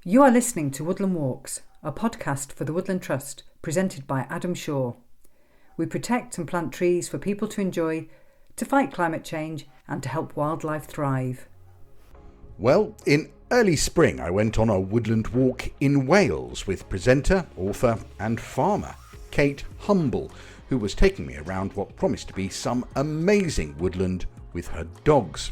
You are listening to Woodland Walks, a podcast for the Woodland Trust, presented by Adam Shaw. We protect and plant trees for people to enjoy, to fight climate change and to help wildlife thrive. Well, in early spring I went on a woodland walk in Wales with presenter, author and farmer Kate Humble, who was taking me around what promised to be some amazing woodland with her dogs.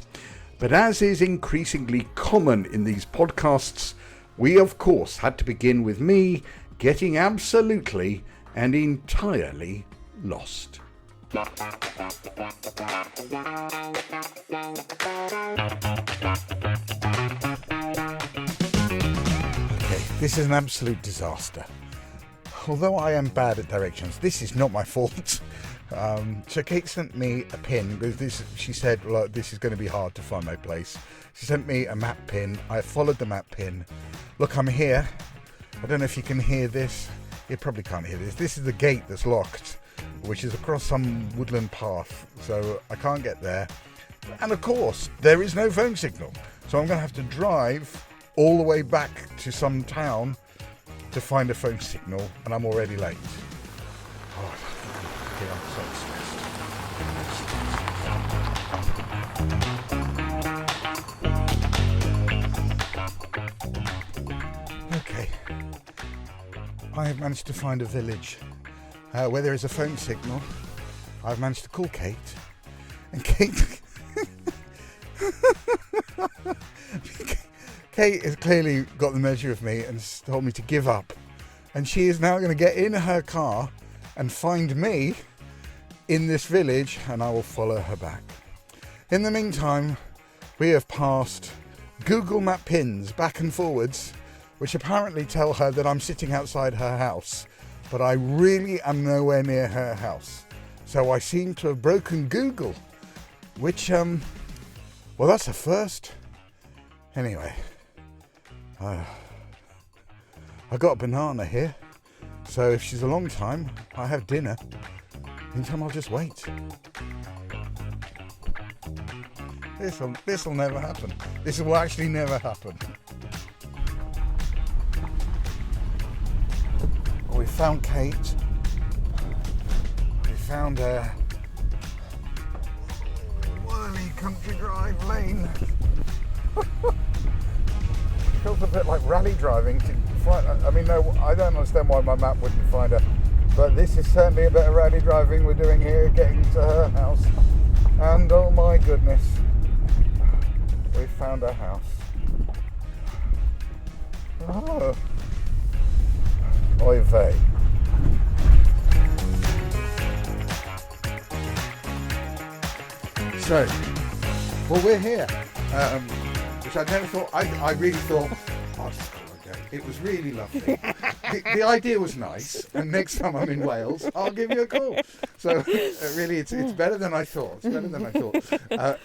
But as is increasingly common in these podcasts, we of course had to begin with me getting absolutely and entirely lost. Okay, this is an absolute disaster. Although I am bad at directions, this is not my fault. So Kate sent me a pin because she said, "Look, this is going to be hard to find my place." She sent me a map pin. I followed the map pin. Look, I'm here. I don't know if you can hear this. You probably can't hear this. This is the gate that's locked, which is across some woodland path, so I can't get there. And of course, there is no phone signal, so I'm going to have to drive all the way back to some town to find a phone signal, and I'm already late. Oh, okay, I'm so stressed. Okay, I have managed to find a village where there is a phone signal. I've managed to call Kate, and Kate has clearly got the measure of me and told me to give up, and she is now going to get in her car and find me in this village, and I will follow her back. In the meantime, we have passed Google Map pins back and forwards, which apparently tell her that I'm sitting outside her house, but I really am nowhere near her house. So I seem to have broken Google, which, well, that's a first. Anyway, I got a banana here, so if she's a long time, I have dinner. Meantime, I'll just wait. This'll never happen. This will actually never happen. We found Kate. We found a whirly country drive lane. Feels a bit like rally driving. I mean, no, I don't understand why my map wouldn't find her, but this is certainly a bit of rally driving we're doing here, getting to her house. And oh my goodness, we found her house. Oh. Wye Valley. So, well, we're here, which I never thought. I really thought, I'll just call it a day. It was really lovely. The idea was nice, and next time I'm in Wales, I'll give you a call. So, really, it's better than I thought. It's better than I thought.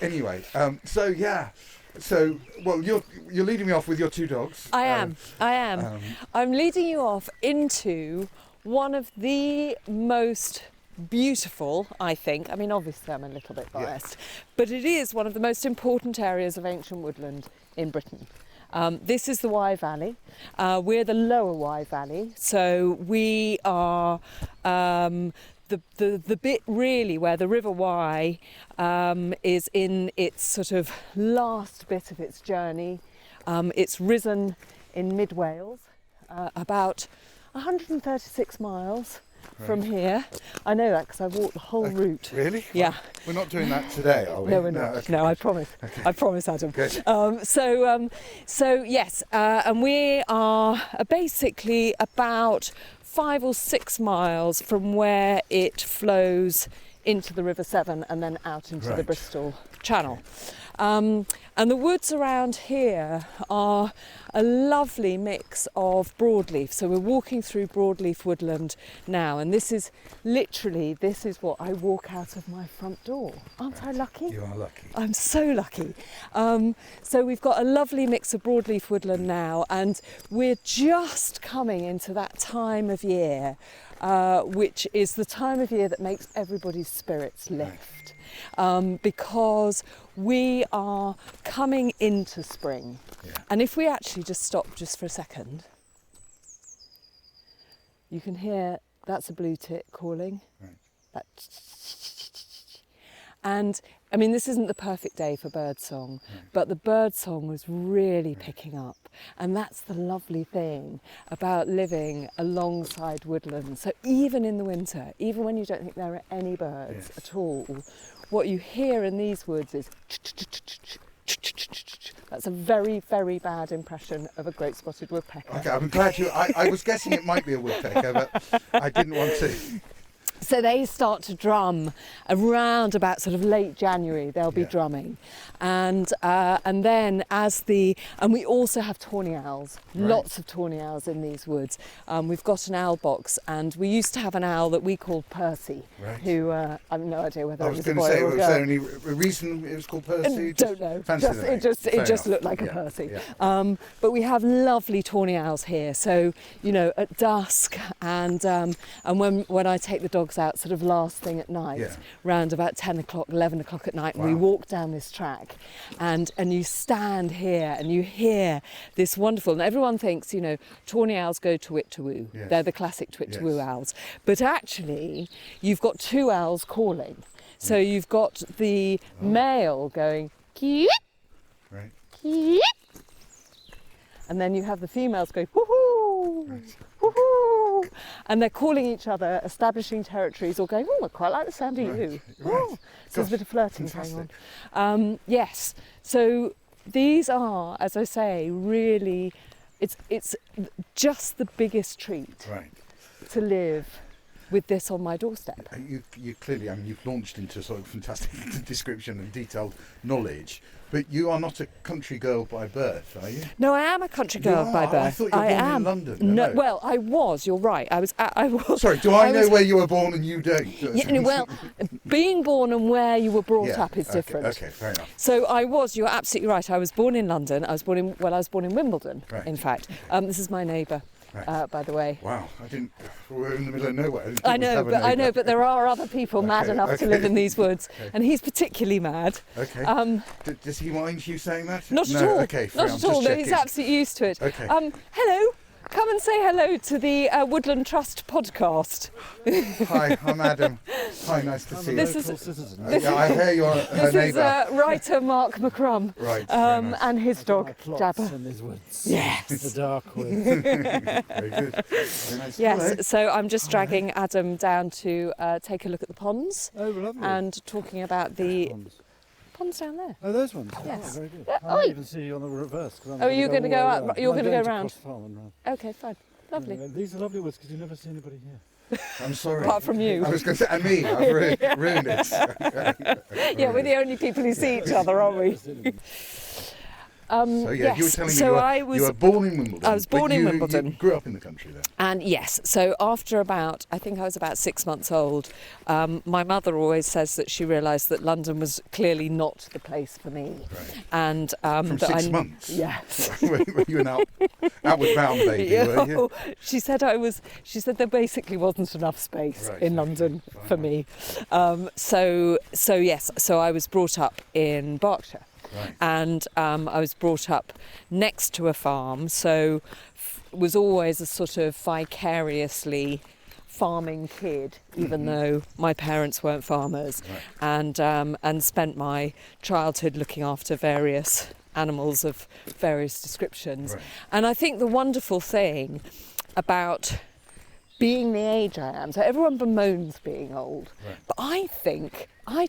Anyway, so yeah. So, well, you're leading me off with your two dogs. I am. I'm leading you off into one of the most beautiful, I think. I mean, obviously I'm a little bit biased, but it is one of the most important areas of ancient woodland in Britain. This is the Wye Valley. We're the lower Wye Valley, so we are the bit really where the River Wye is in its sort of last bit of its journey. It's risen in mid-Wales, about 136 Right. miles from here. I know that because I walked the whole route. Really? Yeah. We're not doing that today, are we? No, we're not. Okay. No, I promise. Okay. I promise, Adam. Good. So yes, and we are basically about 5 or 6 miles from where it flows into the River Severn and then out into the Bristol Channel. And the woods around here are a lovely mix of broadleaf. So we're walking through broadleaf woodland now, and this is what I walk out of my front door. Aren't I lucky? You are lucky. I'm so lucky. So we've got a lovely mix of broadleaf woodland now, and we're just coming into that time of year which is the time of year that makes everybody's spirits lift, because we are coming into spring. Yeah. And if we actually just stop just for a second, you can hear that's a blue tit calling. Right. That. And I mean, this isn't the perfect day for birdsong, but the birdsong was really picking up. And that's the lovely thing about living alongside woodland. So even in the winter, even when you don't think there are any birds at all, what you hear in these woods is that's a very, very bad impression of a great spotted woodpecker. Okay, I'm glad I was guessing it might be a woodpecker, but I didn't want to. So they start to drum around about sort of late January. They'll be drumming, and then and we also have tawny owls. Right. Lots of tawny owls in these woods. We've got an owl box, and we used to have an owl that we called Percy, who I have no idea whether I it was was a going to boy say, or a was girl. there any reason it was called Percy? Don't know. It just looked like a Percy. Yeah. But we have lovely tawny owls here. So at dusk and when I take the dogs out, sort of last thing at night, round about 10 o'clock, 11 o'clock at night, and we walk down this track, and you stand here and you hear this wonderful. And everyone thinks tawny owls go twit-to-woo. Yes. They're the classic twit-to-woo owls. But actually, you've got two owls calling. So you've got the male going keep, keep, and then you have the females going woohoo, woohoo, and they're calling each other, establishing territories, or going, oh, I quite like the sound of you. Oh, so there's a bit of flirting going on. Yes. So these are, as I say, really, it's just the biggest treat to live with this on my doorstep. You clearly, you've launched into sort of fantastic description and detailed knowledge, but you are not a country girl by birth, are you? No, I am a country girl by birth. I thought you were born in London. No, well, I was. You're right. I was. Sorry, do I know where you were born and you don't? Well, being born and where you were brought up is different. Okay, fair enough. So you're absolutely right. I was born in London. I was born in Wimbledon, in fact. This is my neighbour. By the way. Wow, we're in the middle of nowhere. I know, but there are other people mad enough to live in these woods, and he's particularly mad. Okay. Does he mind you saying that? Not at all. Okay, fair, not at all. No, he's absolutely used to it. Okay. Hello. Come and say hello to the Woodland Trust podcast. Hi, I'm Adam. Hi, nice to see you. This is citizen. I hear you're her This is writer Mark McCrum. Right. And his dog Jabba. In these woods. Yes. The dark woods. Very good. Very nice. Yes. Hello. So I'm just dragging Adam down to take a look at the ponds Oh, lovely. and talking about the Ponds. ponds down there. Oh, those ones? Yes. Oh, very good. Yeah, I might even see you on the reverse. You're going to go out. You're going to go round. Across the farm and round. Okay, fine. Lovely. These are lovely woods because you never see anybody here. I'm sorry. Apart from you. I was going to say, and me. I've ruined it. Yeah, we're the only people who see each other, aren't we? So yeah, yes. you were telling me you were born in Wimbledon. I was born in Wimbledon. You grew up in the country then. And yes, so after I think I was about 6 months old, my mother always says that she realised that London was clearly not the place for me. Right. And From 6 months. Yes. Were you an outward bound baby? Were you? She said there basically wasn't enough space in London for me. So yes, so I was brought up in Berkshire. Right. And I was brought up next to a farm, so was always a sort of vicariously farming kid, even though my parents weren't farmers, and spent my childhood looking after various animals of various descriptions. Right. And I think the wonderful thing about being the age I am, so everyone bemoans being old, but I think I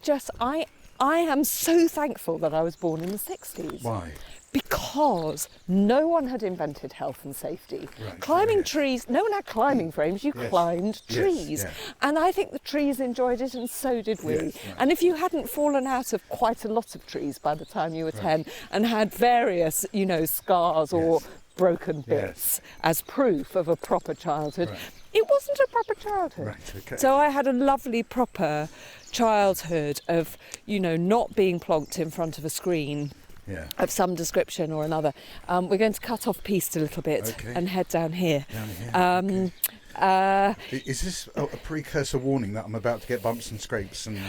am so thankful that I was born in the 60s. Why? Because no one had invented health and safety. Right. Climbing trees, no one had climbing frames, you climbed trees. Yes. And I think the trees enjoyed it, and so did we. Yes, right. And if you hadn't fallen out of quite a lot of trees by the time you were 10 and had various, scars or broken bits as proof of a proper childhood, it wasn't a proper childhood. Right, okay. So I had a lovely proper childhood of, not being plonked in front of a screen of some description or another. We're going to cut off piste a little bit and head down here. Is this a precursor warning that I'm about to get bumps and scrapes? And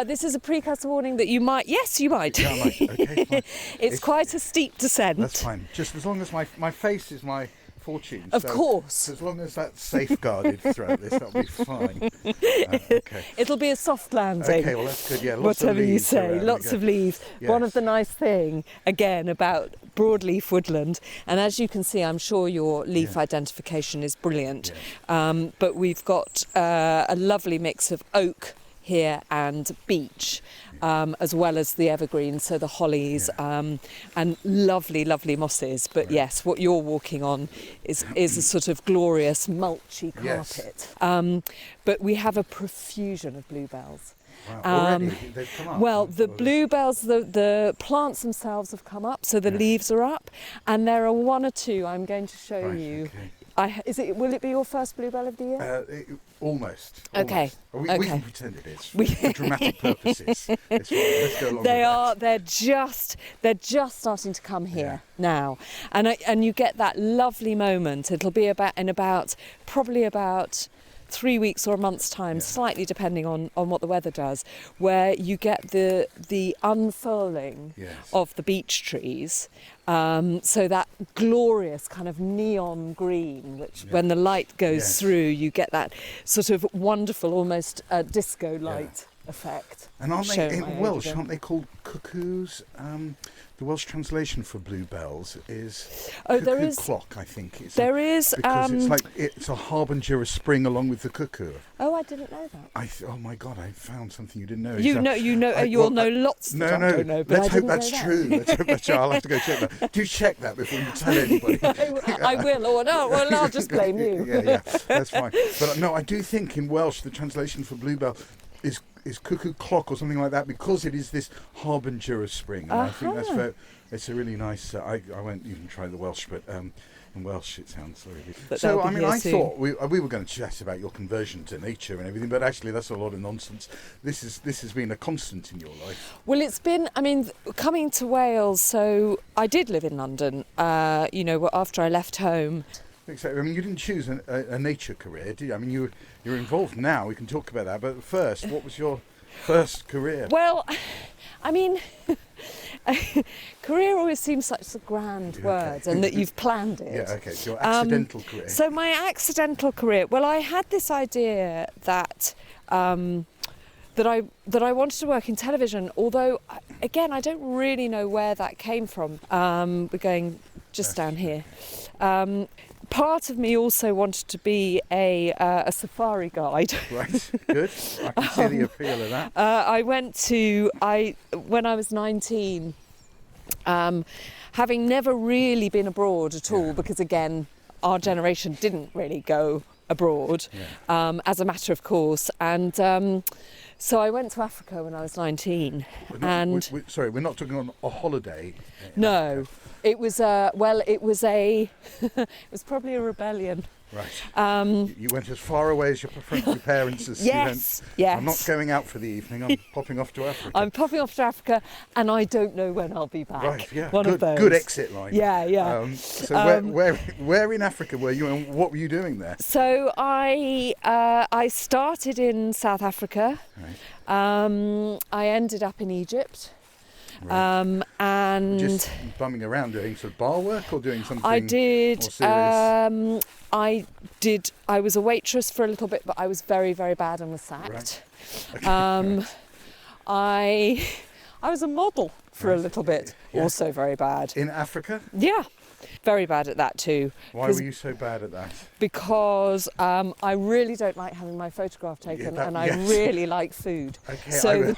This is a precursor warning that you might. Yes, you might. yeah, I might. Okay, fine. It's quite a steep descent. That's fine. Just as long as my face is my fortune. Of so course. As long as that's safeguarded throughout this, that'll be fine. Okay. It'll be a soft landing. Okay, well that's good. Yeah, lots Whatever of you leaves say, around. lots of leaves. Yes. One of the nice thing, again, about broadleaf woodland, and as you can see, I'm sure your leaf identification is brilliant, but we've got a lovely mix of oak here and beech, as well as the evergreens, so the hollies, and lovely, lovely mosses. But yes, what you're walking on is a sort of glorious mulchy carpet. But we have a profusion of bluebells. Wow. Already they've come up. Well, the bluebells, the plants themselves have come up, so the leaves are up, and there are one or two I'm going to show you. Okay. Will it be your first bluebell of the year? Almost. Okay. We Okay. can pretend it is for dramatic purposes. It's fine. Let's go along They with are. that. They're just starting to come here now, and you get that lovely moment. It'll be probably about 3 weeks or a month's time, slightly depending on what the weather does, where you get the unfurling of the beech trees. So that glorious kind of neon green, which when the light goes through, you get that sort of wonderful, almost disco light effect. And aren't they in Welsh? Aren't they called cuckoos? The Welsh translation for bluebells is cuckoo clock, I think. Because it's a harbinger of spring along with the cuckoo. Oh, I didn't know that. Oh my God! I found something you didn't know. You'll know lots. No, that I don't know, but let's I hope didn't that's know true. Let's hope that's true. I'll have to go check that. Do check that before you tell anybody. I will. Or no, well, I'll just blame you. Yeah, that's fine. But no, I do think in Welsh the translation for bluebell is cuckoo clock or something like that, because it is this harbinger of spring. And I think it's a really nice. I won't even try the Welsh, but in Welsh it sounds really. So I mean, I thought we were going to chat about your conversion to nature and everything, but actually that's a lot of nonsense. This has been a constant in your life. Well, it's been. I mean, coming to Wales. So I did live in London. After I left home. Exactly. I mean, you didn't choose a nature career, did you? I mean, you're involved now. We can talk about that. But first, what was your first career? Well, I mean, career always seems such a grand word, and that you've planned it. Yeah. Okay. So your accidental career. So my accidental career. Well, I had this idea that. That I wanted to work in television, although again I don't really know where that came from. We're going just down here. Part of me also wanted to be a safari guide. Right, good. I can see the appeal of that. When I was 19, having never really been abroad at all, because again, our generation didn't really go abroad, as a matter of course, and so I went to Africa when I was 19. Sorry, we're not talking on a holiday. No. It was it was probably a rebellion. Right. You went as far away as your parents as yes. I'm not going out for the evening. I'm popping off to Africa. I'm popping off to Africa, and I don't know when I'll be back. Right. Yeah. One of those. Good exit line. Yeah. So where in Africa were you, and what were you doing there? So I started in South Africa. Right. I ended up in Egypt. Right. And just bumming around doing sort of bar work or doing something I did more serious? I was a waitress for a little bit, but I was very, very bad and was sacked. Right. I was a model for a little bit, also very bad. In Africa? Yeah. Very bad at that too. Why were you so bad at that? Because I really don't like having my photograph taken, I really like food. Okay, so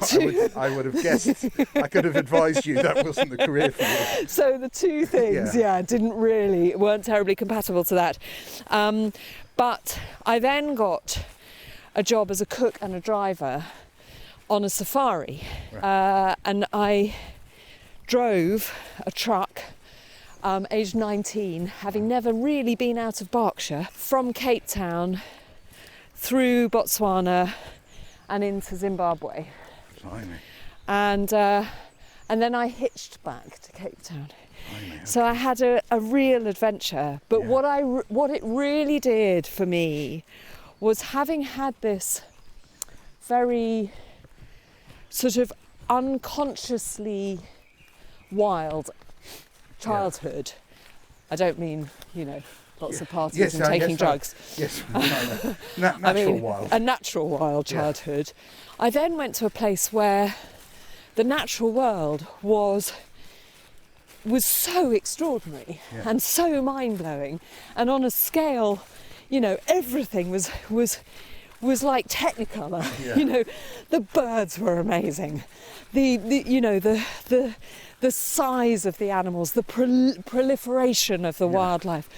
I would have guessed. I could have advised you that wasn't the career for you. So the two things, weren't terribly compatible to that. But I then got a job as a cook and a driver on a safari, and I drove a truck. Aged 19, having never really been out of Berkshire, from Cape Town through Botswana and into Zimbabwe. Blimey. And then I hitched back to Cape Town. Blimey, So I had a real adventure. But Yeah. what it really did for me was, having had this very sort of unconsciously wild childhood. I don't mean, lots of parties Yes, and I taking guess drugs. Yes, natural wild. A natural wild childhood. I then went to a place where the natural world was so extraordinary and so mind-blowing, and on a scale, everything was like Technicolor. Yeah. The birds were amazing, the size of the animals, the proliferation of the wildlife,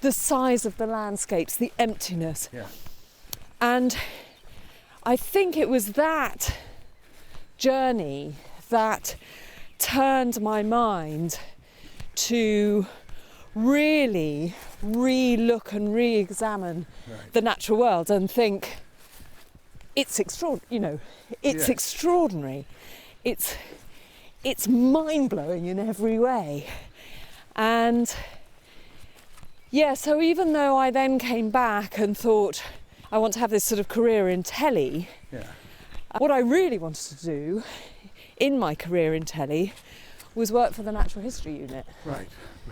the size of the landscapes, the emptiness. Yeah. And I think it was that journey that turned my mind to really re-look and re-examine the natural world and think, it's extraordinary. It's extraordinary. It's mind-blowing in every way. And so even though I then came back and thought, I want to have this sort of career in telly, what I really wanted to do in my career in telly was work for the Natural History Unit. Right.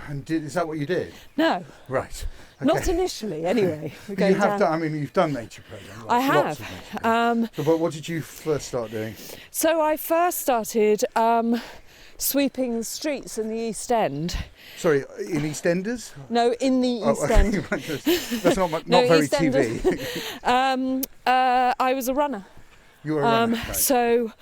And is that what you did? No. Right. Okay. Not initially, anyway. You've done nature programmes. I have. Lots of nature programmes. But what did you first start doing? So I first started sweeping the streets in the East End. Sorry, in EastEnders? No, in the East End. That's not very TV. I was a runner. You were a runner, right. So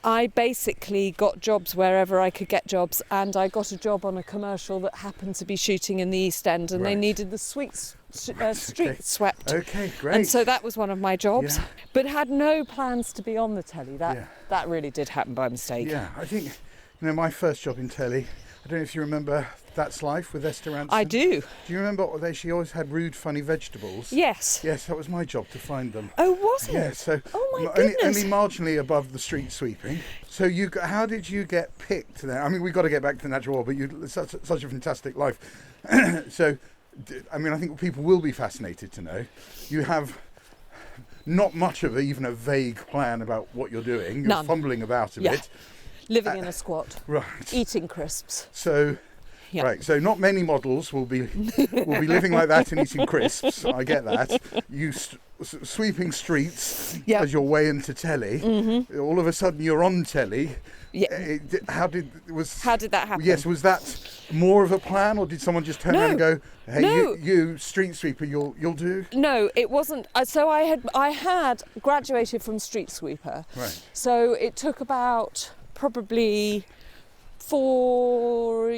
I basically got jobs wherever I could get jobs, and I got a job on a commercial that happened to be shooting in the East End, and they needed the streets swept. Okay, great. And so that was one of my jobs, Yeah. but had no plans to be on the telly. That really did happen by mistake. Yeah, I think, my first job in telly, I don't know if you remember That's Life with Esther Rantzen. I do. Do you remember she always had rude, funny vegetables? Yes. Yes, that was my job to find them. Oh, was it? Yeah, so oh my goodness. Only marginally above the street sweeping. So how did you get picked there? I mean, we've got to get back to the natural world, but such a fantastic life. So, I think people will be fascinated to know. You have not much of even a vague plan about what you're doing. You're None. fumbling about a bit. Living in a squat. Right. Eating crisps. So... Yeah. Right, so not many models will be living like that and eating crisps. I get that. You sweeping streets as your way into telly. Mm-hmm. All of a sudden, you're on telly. Yeah. How did that happen? Yes, was that more of a plan, or did someone just turn around and go, "Hey, you street sweeper, you'll do"? No, it wasn't. So I had graduated from street sweeper. Right. So it took about probably 4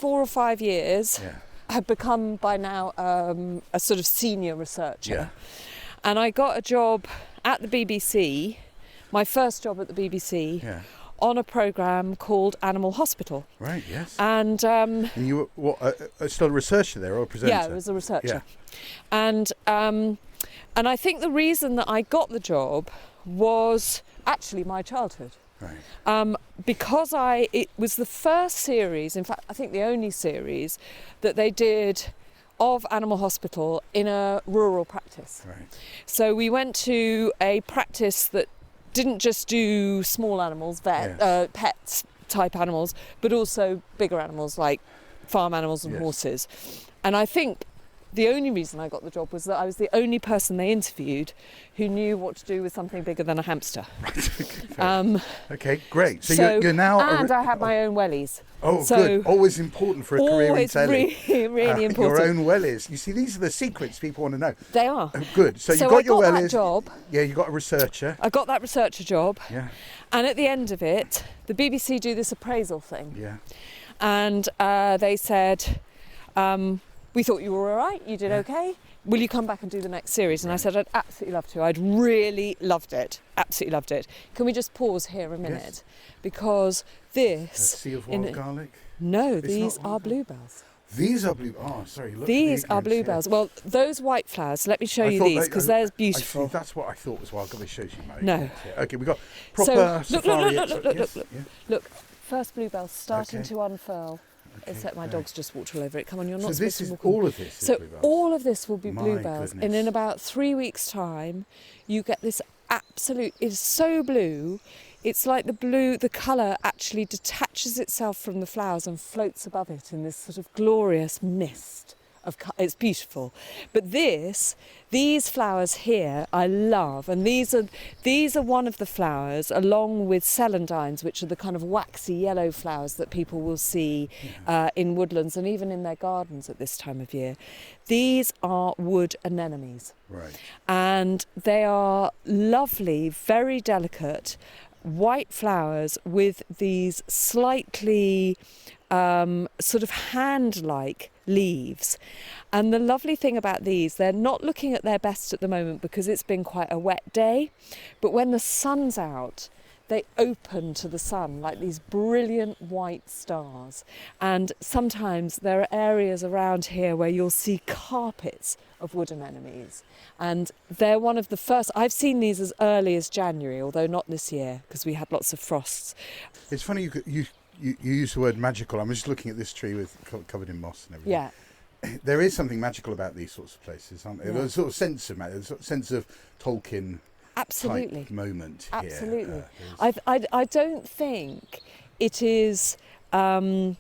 or 5 years. Yeah. I had become by now a sort of senior researcher. Yeah. And I got a job at the BBC, my first job at the BBC, on a programme called Animal Hospital. Right, yes. And you were still a researcher there, or a presenter? Yeah, I was a researcher. Yeah. And I think the reason that I got the job was actually my childhood. Right. Because it was the first series, in fact, I think the only series that they did of Animal Hospital in a rural practice. Right. So we went to a practice that didn't just do small animals, pets type animals, but also bigger animals like farm animals and horses. And I think the only reason I got the job was that I was the only person they interviewed who knew what to do with something bigger than a hamster. Right. Okay, great. So you're now... And I had my own wellies. Oh, so good. Always important for a career in telly. Really important. Your own wellies. You see, these are the secrets people want to know. They are. Oh, good. So you got your wellies. That job. Yeah, you got a researcher. I got that researcher job. Yeah. And at the end of it, the BBC do this appraisal thing. Yeah. And they said... we thought you were all right, you did okay. Will you come back and do the next series? And I said, I'd absolutely love to. I'd really loved it. Absolutely loved it. Can we just pause here a minute? Yes. Because this... A sea of wild garlic? No, these are bluebells. These are blue... Oh, sorry. Look these are bluebells. Yeah. Well, those white flowers, let me show you these, because they're beautiful. That's what I thought was wild garlic. Shows you, mate. No. Yeah. Okay, we've got proper safari... Look, first bluebells starting to unfurl. except my dog's just walked all over it. Come on, you're not So supposed this to is walk on. all of this. Is So bluebells? all of this will be My bluebells, and goodness. in about 3 weeks' time, you get this absolute. It's so blue. It's like the colour actually detaches itself from the flowers and floats above it in this sort of glorious mist. It's beautiful, but these flowers here I love, and these are one of the flowers, along with celandines, which are the kind of waxy yellow flowers that people will see in woodlands and even in their gardens at this time of year. These are wood anemones, Right. and they are lovely, very delicate white flowers with these slightly sort of hand-like leaves. And the lovely thing about these, they're not looking at their best at the moment because it's been quite a wet day, but when the sun's out, they open to the sun like these brilliant white stars. And sometimes there are areas around here where you'll see carpets of wood anemones, and they're one of the first. I've seen these as early as January, although not this year because we had lots of frosts. It's funny you use the word magical. I'm just looking at this tree covered in moss and everything. Yeah. There is something magical about these sorts of places, aren't there? Yeah. There's a sort of sense of magic, a sort of sense of Tolkien Absolutely. type moment Absolutely. here. I don't think it is a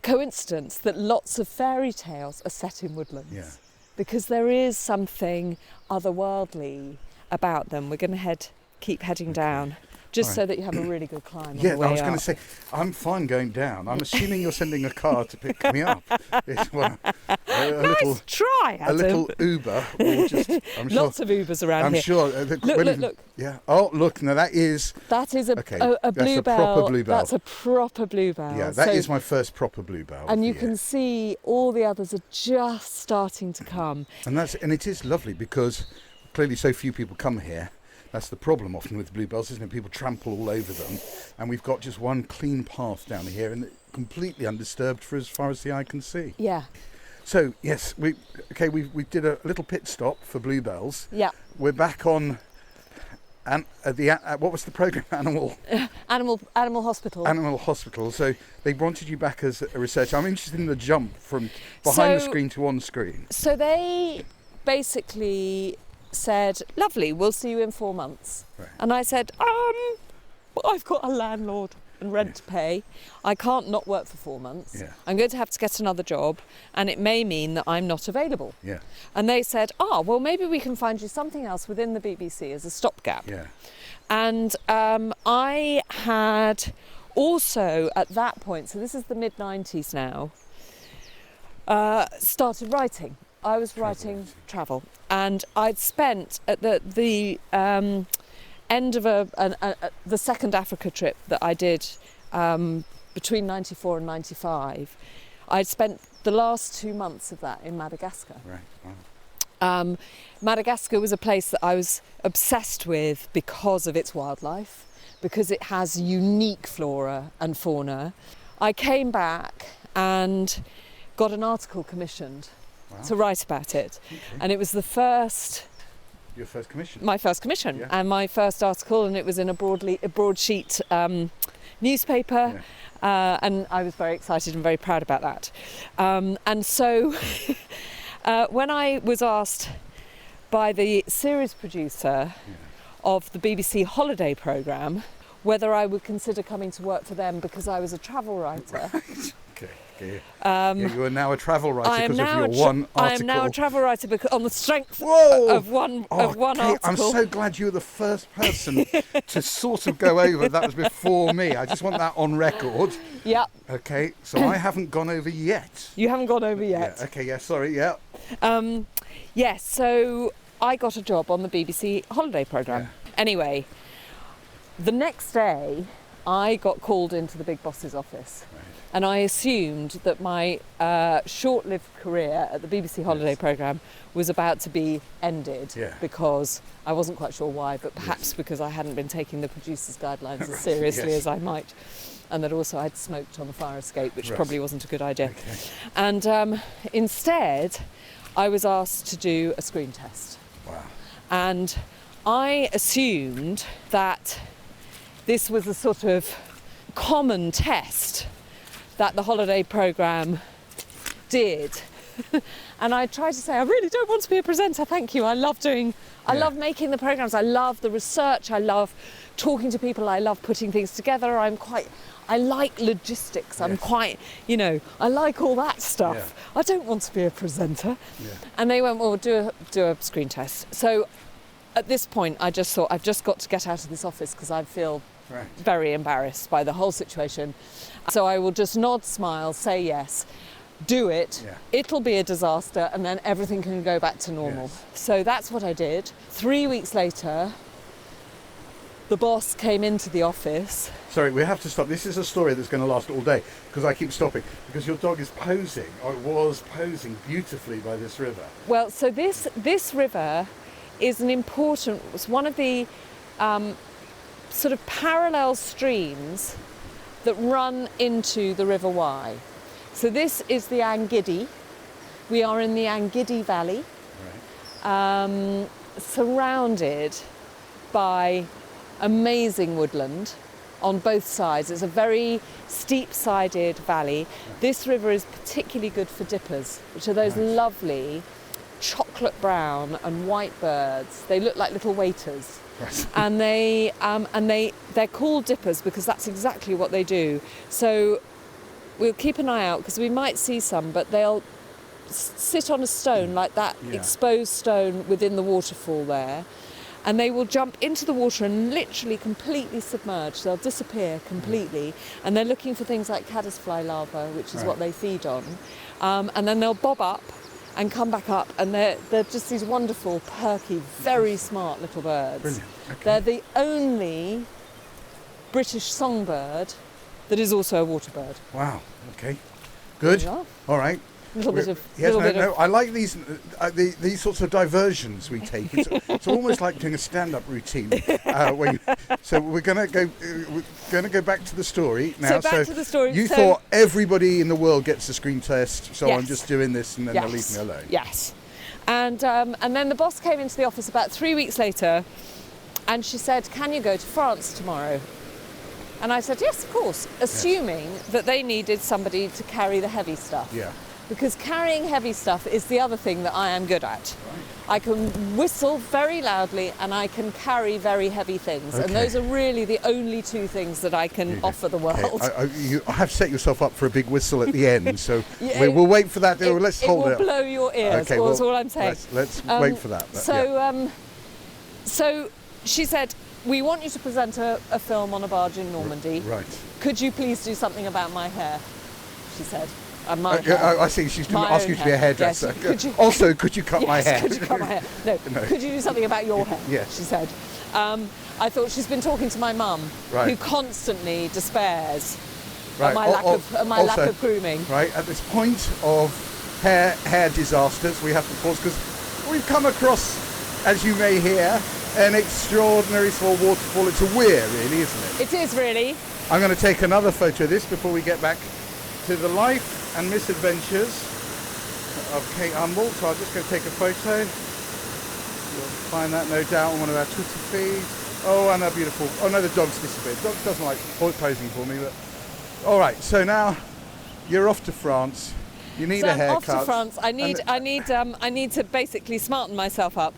coincidence that lots of fairy tales are set in woodlands. Yeah. Because there is something otherworldly about them. We're going to keep heading down, just Right. so that you have a really good climb on Yeah, the way I was going up. to say, I'm fine going down. I'm assuming you're sending a car to pick me up. It's Nice try, a Adam. little Uber. Or just, I'm sure. Lots of Ubers around I'm here. sure. Look. Yeah. Oh, look. Now that is. That is Okay, a that's a bluebell. proper bluebell. That's a proper bluebell. Yeah, that So- is my first proper bluebell. And you of the can year. see all the others are just starting to come. And it is lovely because clearly so few people come here. That's the problem often with bluebells, isn't it? People trample all over them, and we've got just one clean path down here, and completely undisturbed for as far as the eye can see. Yeah. So yes, we did a little pit stop for bluebells. Yeah. We're back on. And what was the programme? Animal hospital. Animal Hospital. So they wanted you back as a researcher. I'm interested in the jump from behind the screen to on screen. So they basically said, lovely, we'll see you in 4 months. Right. And I said, I've got a landlord and rent to pay. I can't not work for 4 months. Yeah. I'm going to have to get another job, and it may mean that I'm not available. Yeah. And they said, well, maybe we can find you something else within the BBC as a stopgap. Yeah. And I had also at that point, so this is the mid-90s now, started writing. I was writing travel, and I'd spent at the end of the second Africa trip that I did between 94 and 95. I'd spent the last 2 months of that in Madagascar. Right. Wow. Madagascar was a place that I was obsessed with because of its wildlife, because it has unique flora and fauna. I came back and got an article commissioned to write about it. Okay. And it was the first... Your first commission? My first commission, Yeah. and my first article, and it was in a broadsheet newspaper, and I was very excited and very proud about that. And so when I was asked by the series producer of the BBC holiday programme whether I would consider coming to work for them because I was a travel writer. Okay. You are now a travel writer because of your one article. I am now a travel writer because on the strength Whoa! of one Kate, article. I'm so glad you were the first person to sort of go over. That was before me. I just want that on record. Yeah. Okay, so I haven't gone over yet. You haven't gone over yet. Yeah, okay, yeah, sorry, yeah. Yes, so I got a job on the BBC holiday programme. Yeah. Anyway, the next day I got called into the big boss's office. Right. And I assumed that my short-lived career at the BBC holiday programme was about to be ended because I wasn't quite sure why, but perhaps because I hadn't been taking the producer's guidelines as seriously as I might, and that also I'd smoked on the fire escape, which probably wasn't a good idea. Okay. And instead, I was asked to do a screen test. Wow. And I assumed that this was a sort of common test that the holiday programme did. And I tried to say, I really don't want to be a presenter, thank you. I love love making the programmes, I love the research, I love talking to people, I love putting things together. I like logistics, I'm quite, I like all that stuff. Yeah. I don't want to be a presenter. Yeah. And they went, well, do a screen test. So at this point, I just thought, I've just got to get out of this office because I feel very embarrassed by the whole situation. So I will just nod, smile, say yes, do it. Yeah. It'll be a disaster and then everything can go back to normal. Yes. So that's what I did. 3 weeks later, the boss came into the office. Sorry, we have to stop. This is a story that's going to last all day because I keep stopping because your dog is posing, or was posing beautifully by this river. Well, so this river is it's one of the sort of parallel streams that run into the River Wye. So this is the Angiddy. We are in the Angiddy Valley, surrounded by amazing woodland on both sides. It's a very steep-sided valley. This river is particularly good for dippers, which are those lovely chocolate brown and white birds. They look like little waiters. Right. And they're called dippers because that's exactly what they do. So we'll keep an eye out because we might see some, but they'll sit on a stone like that exposed stone within the waterfall there, and they will jump into the water and literally completely submerge. They'll disappear completely, and they're looking for things like caddisfly larvae, which is what they feed on, and then they'll bob up and come back up, and they're just these wonderful, perky, very smart little birds. Brilliant. Okay. They're the only British songbird that is also a water bird. Wow. Okay. Good. All right. I like these sorts of diversions we take. It's almost like doing a stand-up routine. So we're going to go back to the story now. So back to the story. You thought everybody in the world gets a screen test, so I'm just doing this, and then they'll leave me alone. Yes. And then the boss came into the office about 3 weeks later, and she said, "Can you go to France tomorrow?" And I said, "Yes, of course," assuming that they needed somebody to carry the heavy stuff. Yeah. Because carrying heavy stuff is the other thing that I am good at. Right. I can whistle very loudly and I can carry very heavy things. Okay. And those are really the only two things that I can offer the world. Okay. You have set yourself up for a big whistle at the end, so we'll wait for that. Let's hold it. It will blow your ears, okay, that's all I'm saying. Let's wait for that. So she said, "We want you to present a film on a barge in Normandy. Right. Could you please do something about my hair?" She said. I see. She's going to ask you to be a hairdresser. Yes. Could you cut my hair? Could you cut my hair? No. Could you do something about your hair? Yes. She said. I thought she's been talking to my mum, who constantly despairs at my lack of grooming. Right. At this point of hair disasters, we have to pause because we've come across, as you may hear, an extraordinary small waterfall. It's a weir, really, isn't it? It is really. I'm going to take another photo of this before we get back to the life and misadventures of Kate Humboldt. So I'll just go take a photo. You'll find that no doubt on one of our Twitter feeds. Oh, and a beautiful. Oh no, the dog's disappeared. The dog doesn't like posing for me, but all right. So now you're off to France. You need a haircut. I'm off to France. I need to basically smarten myself up.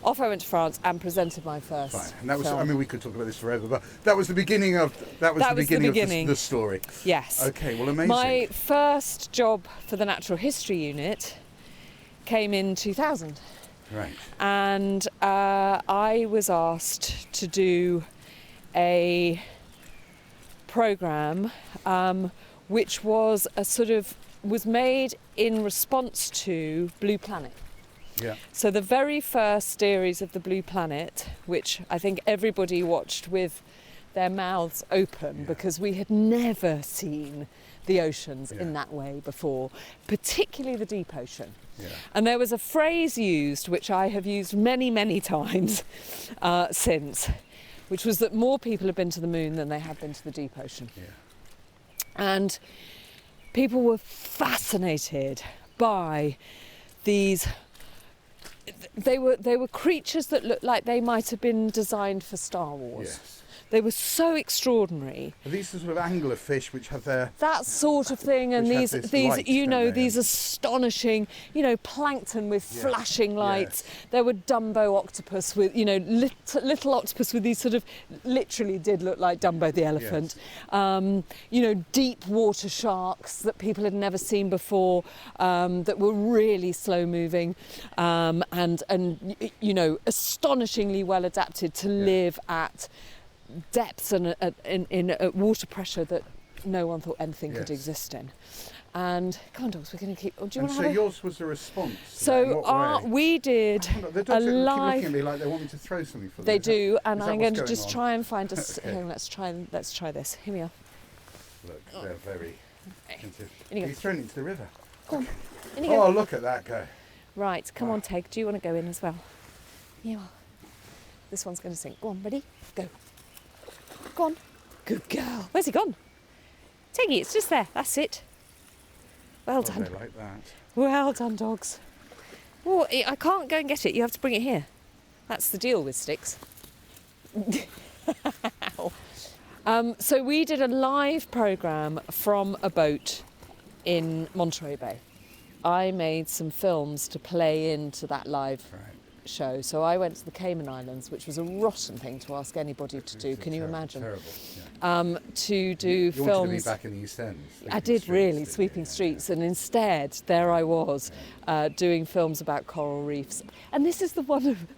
Off I went to France and presented my first. Fine. And that was, film. I mean, we could talk about this forever, but that was the beginning of the story. Yes. Okay, well, amazing. My first job for the Natural History Unit came in 2000. Right. And I was asked to do a programme which was was made in response to Blue Planet. Yeah. So the very first series of the Blue Planet, which I think everybody watched with their mouths open because we had never seen the oceans in that way before, particularly the deep ocean. Yeah. And there was a phrase used, which I have used many, many times since, which was that more people have been to the moon than they have been to the deep ocean. Yeah. And people were fascinated by these. They were creatures that looked like they might have been designed for Star Wars. Yes. They were so extraordinary. Are these the sort of angler fish which have their... That sort of thing, and Which have these this light, you know, don't they? these astonishing, you know, plankton with Yes, flashing lights. yes. There were Dumbo octopus with, you know, little octopus with these sort of, literally did look like Dumbo the elephant. You know, deep water sharks that people had never seen before, that were really slow moving, and you know, astonishingly well adapted to live at depths and in a water pressure that no one thought anything could exist in. And come on, dogs, we're going to keep. Do you want to have yours was a response. To So that, in what way? we did The dogs a keep looking live. at me like they want me to throw something for them. They Is that- do, and is that I'm what's going to just on? try and find us. Okay. Here, let's try this. Here we are. Look, they're very attentive. In you go. He's thrown it into the river. Go on. In you go. Oh, look at that go. Right, come on, Teg. Do you want to go in as well? You are. This one's going to sink. Go on, ready? Go. Go on. Good girl. Where's he gone? Teggy, it's just there. That's it. Well Oh, done. they like that. Well done, dogs. Oh, I can't go and get it. You have to bring it here. That's the deal with sticks. So we did a live programme from a boat in Monterey Bay. I made some films to play into that live Right. show. So I went to the Cayman Islands, which was a rotten thing to ask anybody to do. Can you imagine? Terrible. To do You wanted to be films. back in the East End. I did really, sweeping streets, and instead there I was doing films about coral reefs. And this is the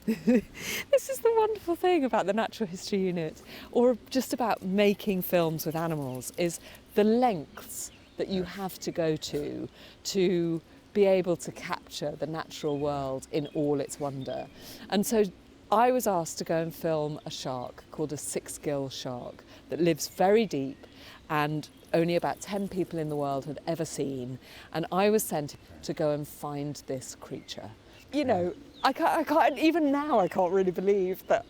this is the wonderful thing about the Natural History Unit, or just about making films with animals, is the lengths that you have to go to be able to capture the natural world in all its wonder. And so I was asked to go and film a shark called a six-gill shark that lives very deep and only about 10 people in the world had ever seen. And I was sent to go and find this creature. You know, I can't even now I can't really believe that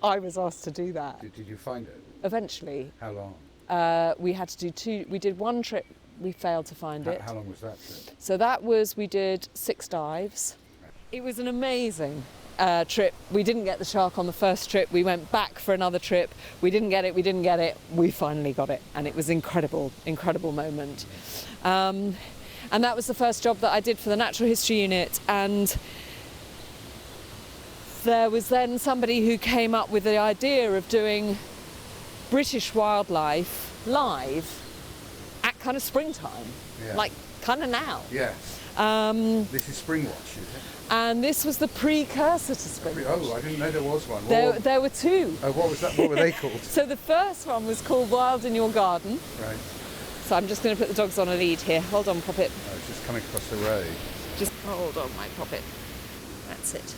I was asked to do that. Did you find it? Eventually, How long? we had to do two. We did one trip. We failed to find it. How long was that trip? So that was, we did 6 dives. It was an amazing trip. We didn't get the shark on the first trip. We went back for another trip. We didn't get it. We finally got it. And it was incredible moment. And that was the first job that I did for the Natural History Unit. And there was then somebody who came up with the idea of doing British wildlife live at kind of springtime, like kind of now. Yes. This is Springwatch, is it? And this was the precursor to Springwatch. Oh, I didn't know there was one. There were 2. Oh, what was that? What were they called? So the first one was called Wild in Your Garden. Right. So I'm just going to put the dogs on a lead here. Hold on, Poppet. Oh, it's just coming across the road. Just hold on, my Poppet. That's it.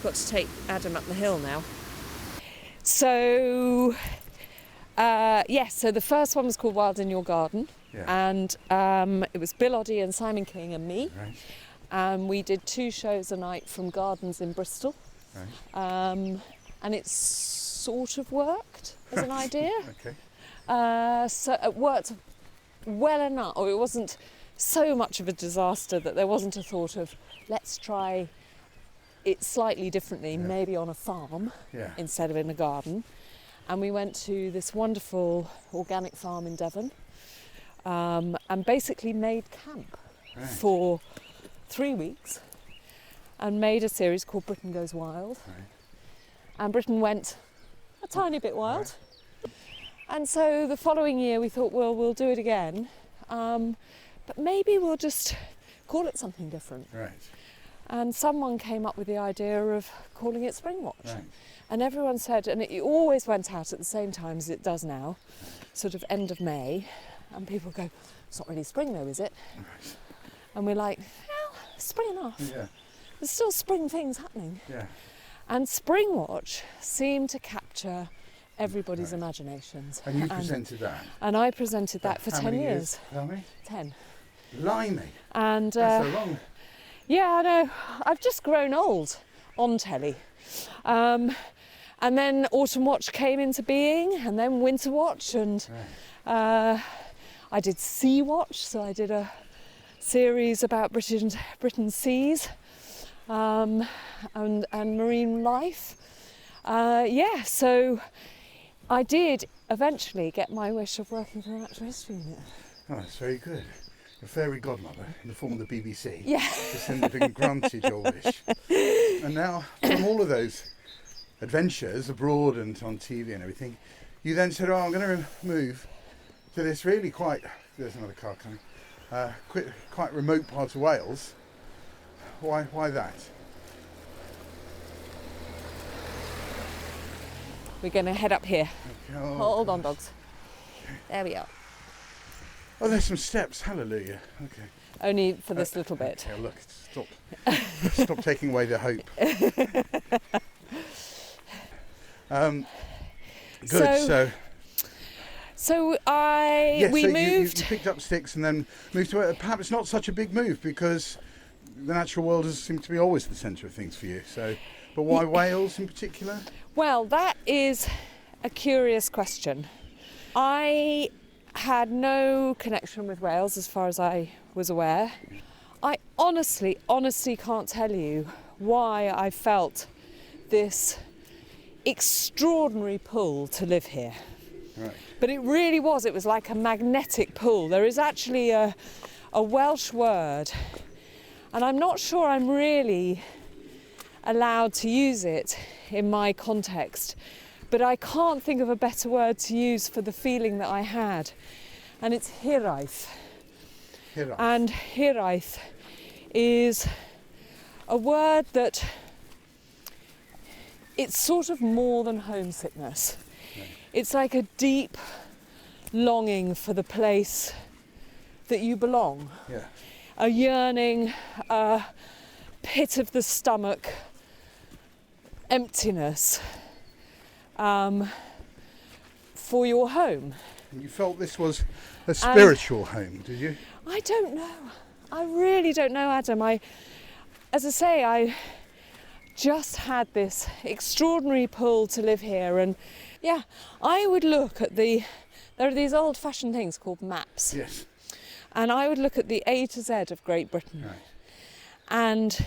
Got to take Adam up the hill now. So so the first one was called Wild in Your Garden, and it was Bill Oddie and Simon King and me. Right. And we did 2 shows a night from gardens in Bristol. Right. And it sort of worked as an idea. Okay. So it worked well enough, or it wasn't so much of a disaster that there wasn't a thought of, let's try it slightly differently, maybe on a farm instead of in a garden. And we went to this wonderful organic farm in Devon, and basically made camp for 3 weeks and made a series called Britain Goes Wild. Right. And Britain went a tiny bit wild. Right. And so the following year we thought, well, we'll do it again, but maybe we'll just call it something different. Right. And someone came up with the idea of calling it Springwatch. Right. And everyone said, and it always went out at the same time as it does now, sort of end of May, and people go, it's not really spring though, is it? Right. And we're like, well, spring enough. Yeah. There's still spring things happening. Yeah. And Springwatch seemed to capture everybody's imaginations. And you presented that? And I presented that for 10 years. How many? 10. Blimey. And That's so long. yeah, I know. I've just grown old on telly. And then Autumn Watch came into being, and then Winter Watch, and I did Sea Watch, so I did a series about Britain's seas and marine life. So I did eventually get my wish of working for a natural history unit. Oh, that's very good. Your fairy godmother, in the form of the BBC, Yeah. descended and granted your wish. And now, from all of those adventures abroad and on TV and everything, you then said, I'm going to move to this really there's another car coming, quite remote part of Wales. Why that? We're going to head up here. Okay, oh, Hold on, dogs. There we are. Oh, there's some steps. Hallelujah. Okay. Only for this little bit. Okay, look, stop taking away the hope. Good. So we moved. You picked up sticks and then moved to perhaps not such a big move, because the natural world has seemed to be always the centre of things for you. So, but why Wales in particular? Well, that is a curious question. I had no connection with Wales as far as I was aware. I honestly can't tell you why I felt this extraordinary pull to live here. Right. But it really was. It was like a magnetic pull. There is actually a Welsh word, and I'm not sure I'm really allowed to use it in my context, but I can't think of a better word to use for the feeling that I had, and it's hiraeth. And hiraeth is a word that it's sort of more than homesickness. It's like a deep longing for the place that you belong. Yeah. A yearning, a pit of the stomach, emptiness for your home. And you felt this was a spiritual home, did you? I don't know. I really don't know, Adam. As I say, I just had this extraordinary pull to live here, and yeah, I would look at there are these old-fashioned things called maps. Yes. And I would look at the A to Z of Great Britain. Right. And,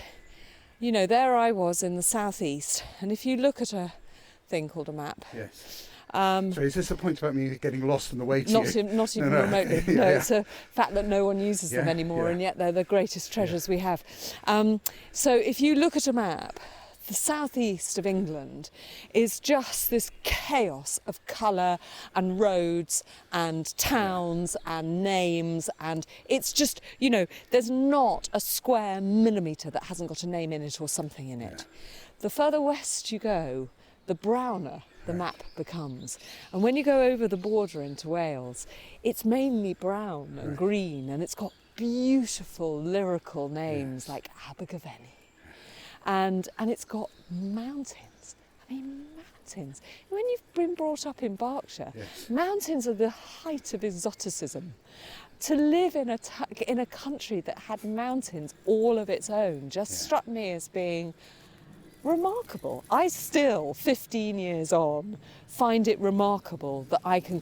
you know, there I was in the southeast. And if you look at a thing called a map... Yes. So is this a point about me getting lost on the way to you? Not even remotely. Yeah, no, yeah. It's a fact that no one uses them anymore, and yet they're the greatest treasures we have. So if you look at a map, the southeast of England is just this chaos of colour and roads and towns and names, and it's just, you know, there's not a square millimetre that hasn't got a name in it or something in it. The further west you go, the browner the map becomes. And when you go over the border into Wales, it's mainly brown and green, and it's got beautiful lyrical names like Abergavenny. And it's got mountains. I mean, mountains. When you've been brought up in Berkshire, mountains are the height of exoticism. To live in a country that had mountains all of its own just struck me as being remarkable. I still, 15 years on, find it remarkable that I can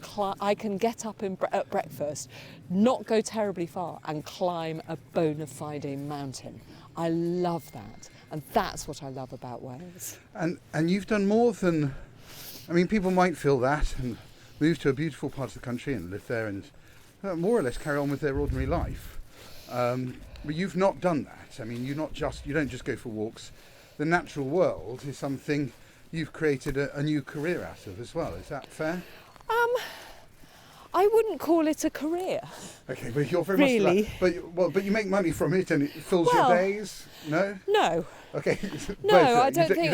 get up at breakfast, not go terribly far, and climb a bona fide mountain. I love that, and that's what I love about Wales. And you've done more than, I mean, people might feel that and move to a beautiful part of the country and live there and more or less carry on with their ordinary life. But you've not done that. I mean, you don't just go for walks. The natural world is something you've created a new career out of as well. Is that fair? I wouldn't call it a career. Okay, but you're very really? much that. But you make money from it, and it fills your days. No. No. Okay. No, I don't think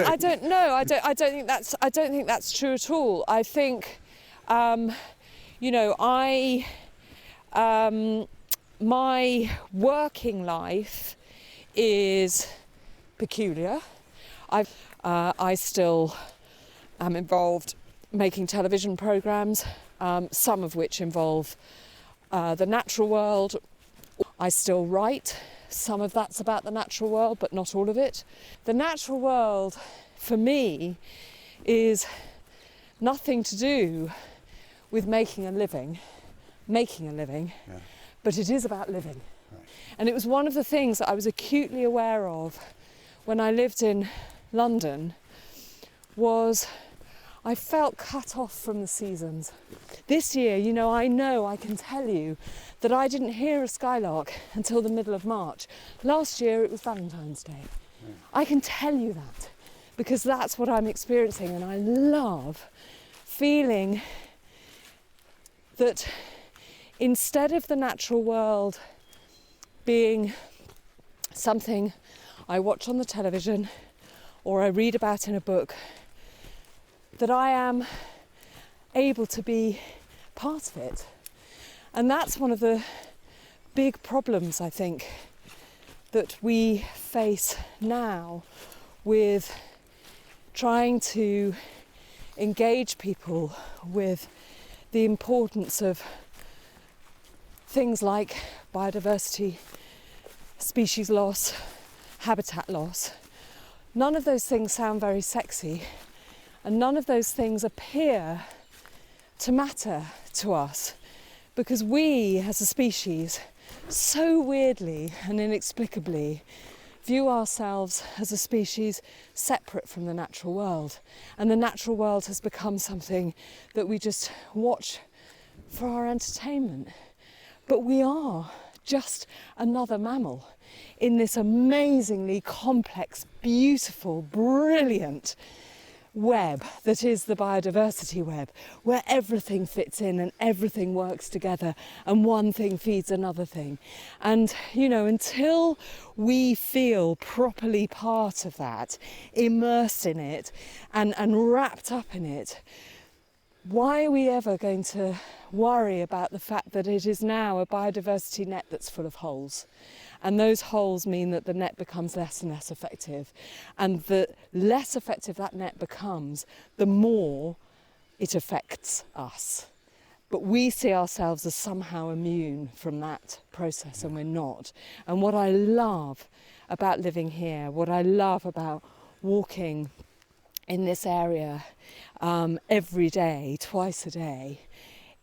that's true at all. I think, my working life is peculiar. I still am involved making television programmes, some of which involve the natural world. I still write. Some of that's about the natural world, but not all of it. The natural world, for me, is nothing to do with making a living, but it is about living. Right. And it was one of the things that I was acutely aware of when I lived in London, was I felt cut off from the seasons. This year, I can tell you that I didn't hear a skylark until the middle of March. Last year it was Valentine's Day. I can tell you that because that's what I'm experiencing, and I love feeling that instead of the natural world being something I watch on the television or I read about in a book, that I am able to be part of it. And that's one of the big problems, I think, that we face now with trying to engage people with the importance of things like biodiversity, species loss, habitat loss. None of those things sound very sexy, and none of those things appear to matter to us because we as a species so weirdly and inexplicably view ourselves as a species separate from the natural world, and the natural world has become something that we just watch for our entertainment. But we are just another mammal in this amazingly complex, beautiful, brilliant web that is the biodiversity web, where everything fits in and everything works together and one thing feeds another thing. And until we feel properly part of that, immersed in it and wrapped up in it, why are we ever going to worry about the fact that it is now a biodiversity net that's full of holes? And those holes mean that the net becomes less and less effective. And the less effective that net becomes, the more it affects us. But we see ourselves as somehow immune from that process, and we're not. And what I love about living here, what I love about walking in this area every day, twice a day,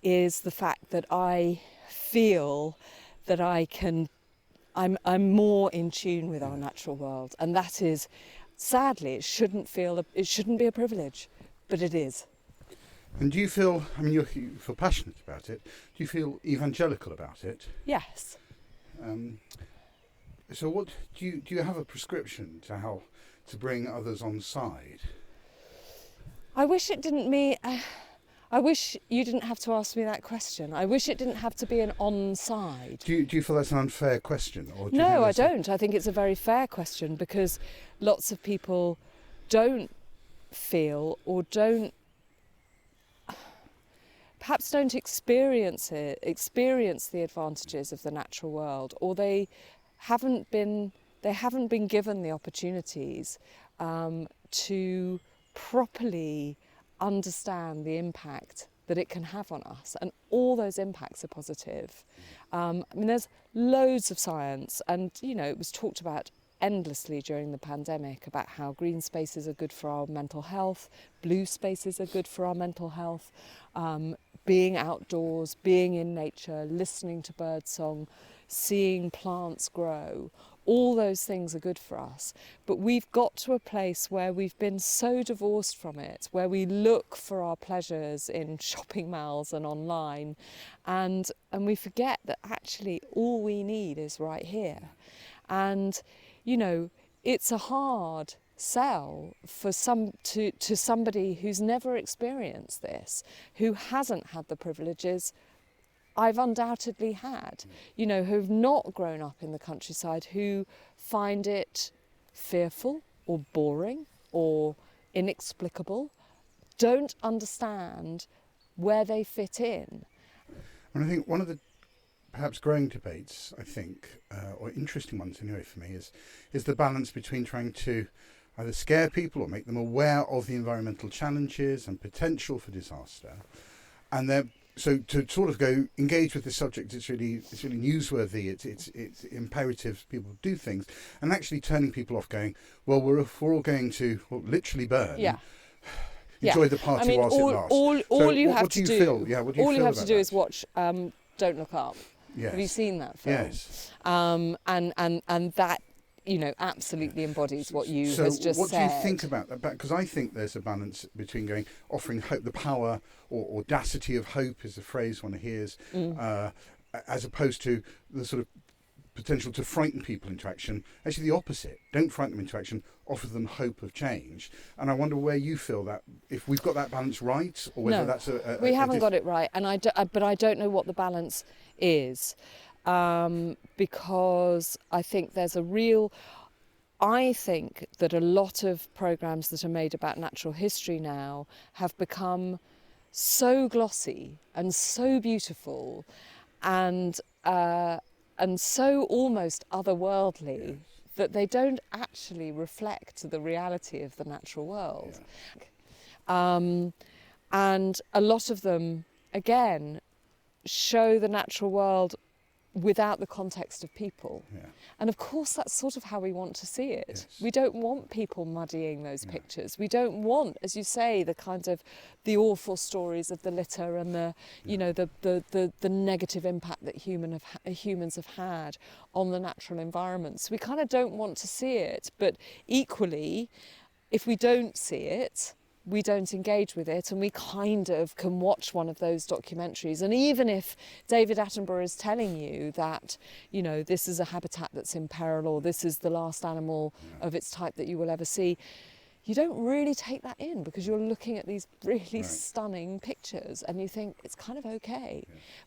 is the fact that I feel that I'm more in tune with our natural world, and that is, sadly, it shouldn't be a privilege, but it is. And do you feel, you feel passionate about it, do you feel evangelical about it? Yes. So what, do you have a prescription to how to bring others on side? I wish it didn't mean... I wish you didn't have to ask me that question. I wish it didn't have to be an on-side. Do you feel that's an unfair question? No, I don't. I think it's a very fair question because lots of people don't feel or perhaps don't experience the advantages of the natural world, or they haven't been given the opportunities to properly understand the impact that it can have on us, and all those impacts are positive. There's loads of science, and it was talked about endlessly during the pandemic about how green spaces are good for our mental health, blue spaces are good for our mental health, being outdoors, being in nature, listening to birdsong, seeing plants grow. All those things are good for us, but we've got to a place where we've been so divorced from it, where we look for our pleasures in shopping malls and online, and we forget that actually all we need is right here. And it's a hard sell for to somebody who's never experienced this, who hasn't had the privileges I've undoubtedly had, who've not grown up in the countryside, who find it fearful or boring or inexplicable, don't understand where they fit in. And I think one of the perhaps growing debates, or interesting ones anyway for me, is the balance between trying to either scare people or make them aware of the environmental challenges and potential for disaster, and so to sort of go engage with this subject, it's really newsworthy. It's imperative people do things, and actually turning people off, going, well, we're all going to literally burn. Yeah. Enjoy the party whilst it lasts. All you have to do is that? watch Don't Look Up. Yes. Have you seen that film? Yes. And that absolutely embodies what you so has just what said. do you think about that? Because I think there's a balance between offering hope, the power or audacity of hope is the phrase one hears, as opposed to the sort of potential to frighten people into action. Actually, the opposite. Don't frighten them into action. Offer them hope of change. And I wonder where you feel that, if we've got that balance right, or whether that's we haven't got it right, and but I don't know what the balance is, because I think there's I think that a lot of programmes that are made about natural history now have become so glossy and so beautiful and so almost otherworldly that they don't actually reflect the reality of the natural world. And a lot of them, again, show the natural world without the context of people. And of course that's sort of how we want to see it. We don't want people muddying those pictures. We don't want, as you say, the kind of the awful stories of the litter and the the negative impact that humans have had on the natural environments. We kind of don't want to see it, but equally, if we don't see it, we don't engage with it, and we kind of can watch one of those documentaries. And even if David Attenborough is telling you that, this is a habitat that's in peril, or this is the last animal of its type that you will ever see, you don't really take that in because you're looking at these really stunning pictures and you think it's kind of okay.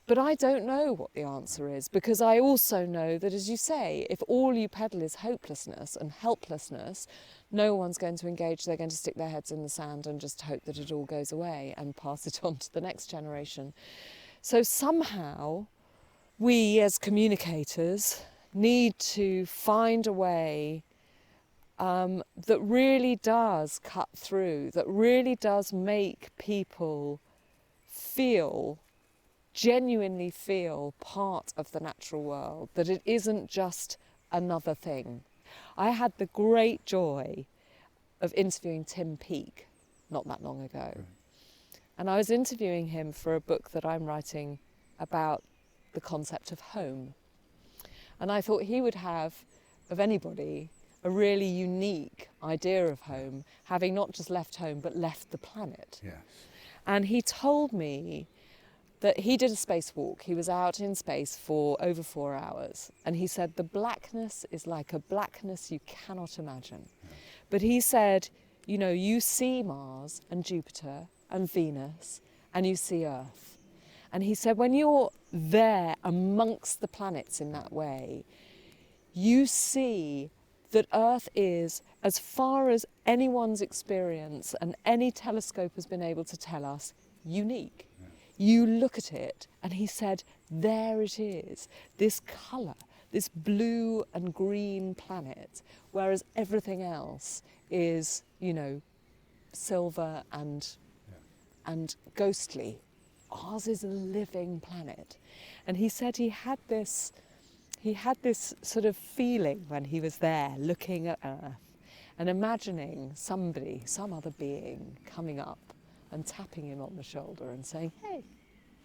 But I don't know what the answer is, because I also know that, as you say, if all you peddle is hopelessness and helplessness, no one's going to engage. They're going to stick their heads in the sand and just hope that it all goes away and pass it on to the next generation. So somehow we as communicators need to find a way that really does cut through, that really does make people genuinely feel part of the natural world, that it isn't just another thing. I had the great joy of interviewing Tim Peake not that long ago. And I was interviewing him for a book that I'm writing about the concept of home. And I thought he would have, of anybody, a really unique idea of home, having not just left home, but left the planet. And he told me that he did a spacewalk. He was out in space for over 4 hours. And he said the blackness is like a blackness you cannot imagine. But he said, you see Mars and Jupiter and Venus, and you see Earth. And he said when you're there amongst the planets in that way, you see that Earth is, as far as anyone's experience and any telescope has been able to tell us, unique. You look at it, and he said, there it is, this colour, this blue and green planet, whereas everything else is, silver and ghostly. Ours is a living planet. And he said he had this sort of feeling when he was there looking at Earth and imagining some other being coming up and tapping him on the shoulder and saying, hey,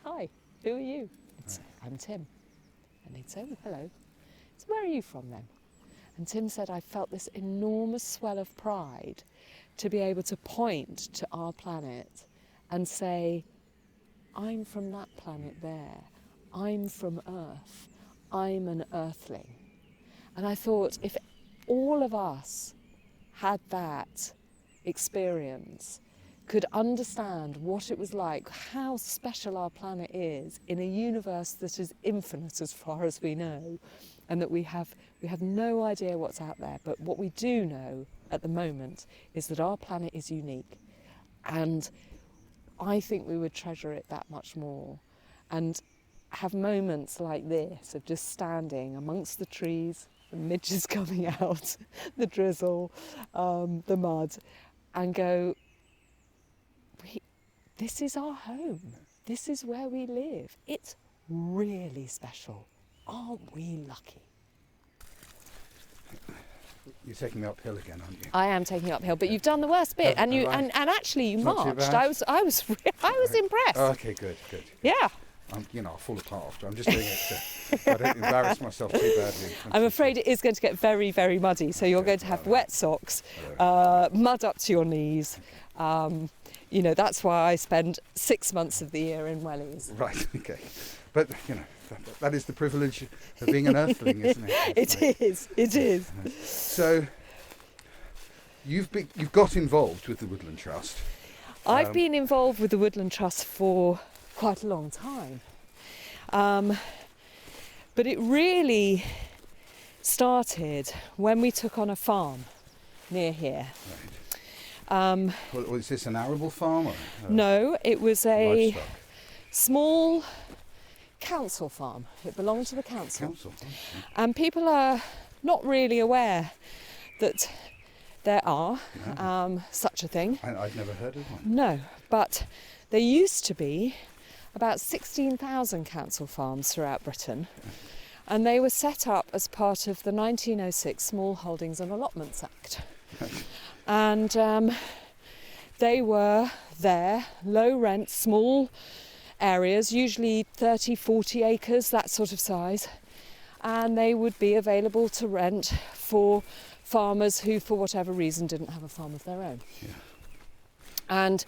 hi, who are you? I'd say, I'm Tim. And he'd say, well, hello. So where are you from then? And Tim said, I felt this enormous swell of pride to be able to point to our planet and say, I'm from that planet there. I'm from Earth. I'm an earthling. And I thought, if all of us had that experience, could understand what it was like, how special our planet is in a universe that is infinite as far as we know, and that we have no idea what's out there, but what we do know at the moment is that our planet is unique. And I think we would treasure it that much more and have moments like this of just standing amongst the trees, the midges coming out, the drizzle, the mud, and go, this is our home. This is where we live. It's really special. Aren't we lucky? You're taking me uphill again, aren't you? I am taking uphill, but you've done the worst bit, and actually you marched. I was impressed. Oh, okay, good. Yeah. I'll fall apart after. I'm just doing it so I don't embarrass myself too badly. I'm afraid it is going to get very, very muddy, so you're going to have wet socks, mud up to your knees. That's why I spend 6 months of the year in wellies. Right, okay. But, that is the privilege of being an earthling, isn't it? It is. So, you've got involved with the Woodland Trust. I've been involved with the Woodland Trust for quite a long time. But it really started when we took on a farm near here. Right. Was this an arable farm? Or, no, it was a livestock? small council farm. It belonged to the council. Okay. And people are not really aware that there are such a thing. I've never heard of one. No, but there used to be about 16,000 council farms throughout Britain, and they were set up as part of the 1906 Smallholdings and Allotments Act. And they were there, low rent, small areas, usually 30, 40 acres, that sort of size, and they would be available to rent for farmers who, for whatever reason, didn't have a farm of their own. Yeah. And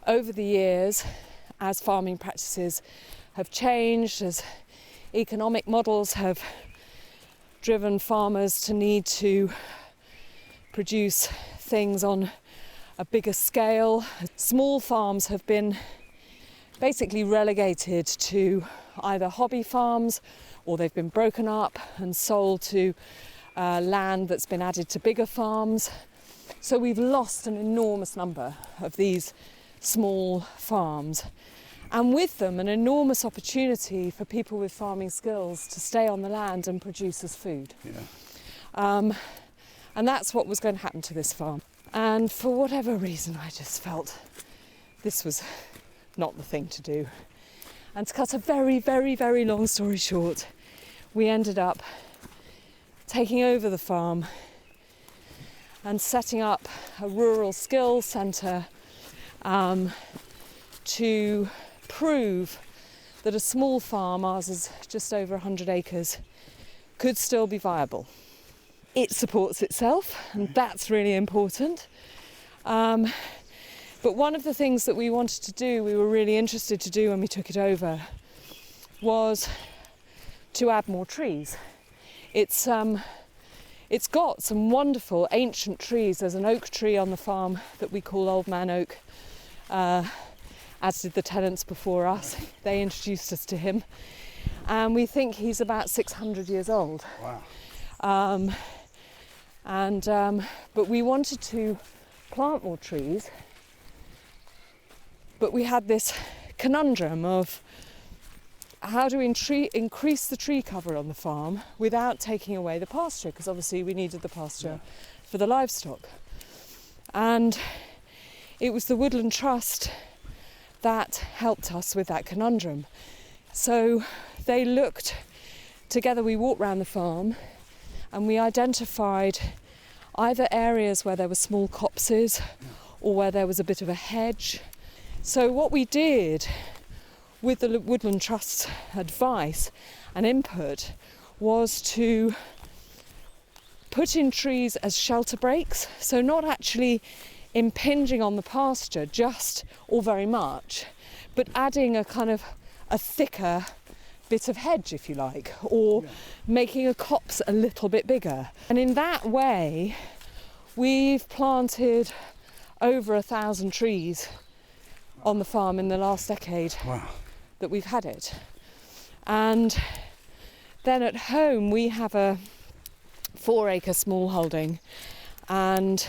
over the years, as farming practices have changed, as economic models have driven farmers to need to produce things on a bigger scale, small farms have been basically relegated to either hobby farms, or they've been broken up and sold to land that's been added to bigger farms. So we've lost an enormous number of these small farms, and with them an enormous opportunity for people with farming skills to stay on the land and produce as food. Yeah. And that's what was going to happen to this farm. And for whatever reason, I just felt this was not the thing to do. And to cut a very, very, very long story short, we ended up taking over the farm and setting up a rural skills centre to prove that a small farm, ours is just over 100 acres, could still be viable. It supports itself, and that's really important. But one of the things that we wanted to do, we were really interested to do when we took it over, was to add more trees. It's got some wonderful ancient trees. There's an oak tree on the farm that we call Old Man Oak, as did the tenants before us. They introduced us to him, and we think he's about 600 years old. Wow. But we wanted to plant more trees, but we had this conundrum of how do we increase the tree cover on the farm without taking away the pasture, because obviously we needed the pasture for the livestock. And it was the Woodland Trust that helped us with that conundrum. So they looked together, we walked around the farm and we identified either areas where there were small copses or where there was a bit of a hedge. So what we did with the Woodland Trust's advice and input was to put in trees as shelter breaks, so not actually impinging on the pasture just or very much, but adding a kind of a thicker bit of hedge, if you like, or making a copse a little bit bigger. And in that way, we've planted over 1,000 trees on the farm in the last decade. Wow. That we've had it. And then at home we have a 4-acre smallholding, and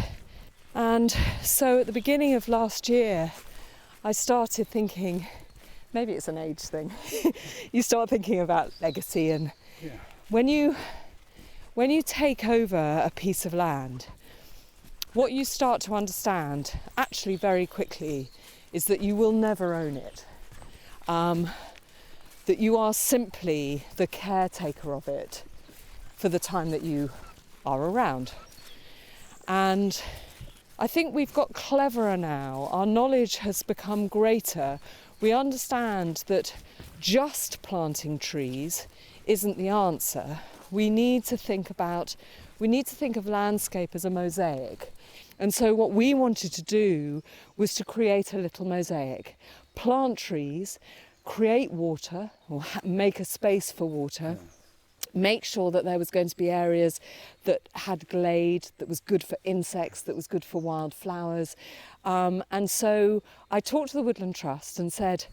so at the beginning of last year I started thinking, maybe it's an age thing, you start thinking about legacy, and when you take over a piece of land, what you start to understand actually very quickly is that you will never own it. That you are simply the caretaker of it for the time that you are around. And I think we've got cleverer now. Our knowledge has become greater We understand that just planting trees isn't the answer. We need to think of landscape as a mosaic. And so what we wanted to do was to create a little mosaic. Plant trees, create water, or make a space for water, make sure that there was going to be areas that had glade, that was good for insects, that was good for wildflowers. And so I talked to the Woodland Trust and said,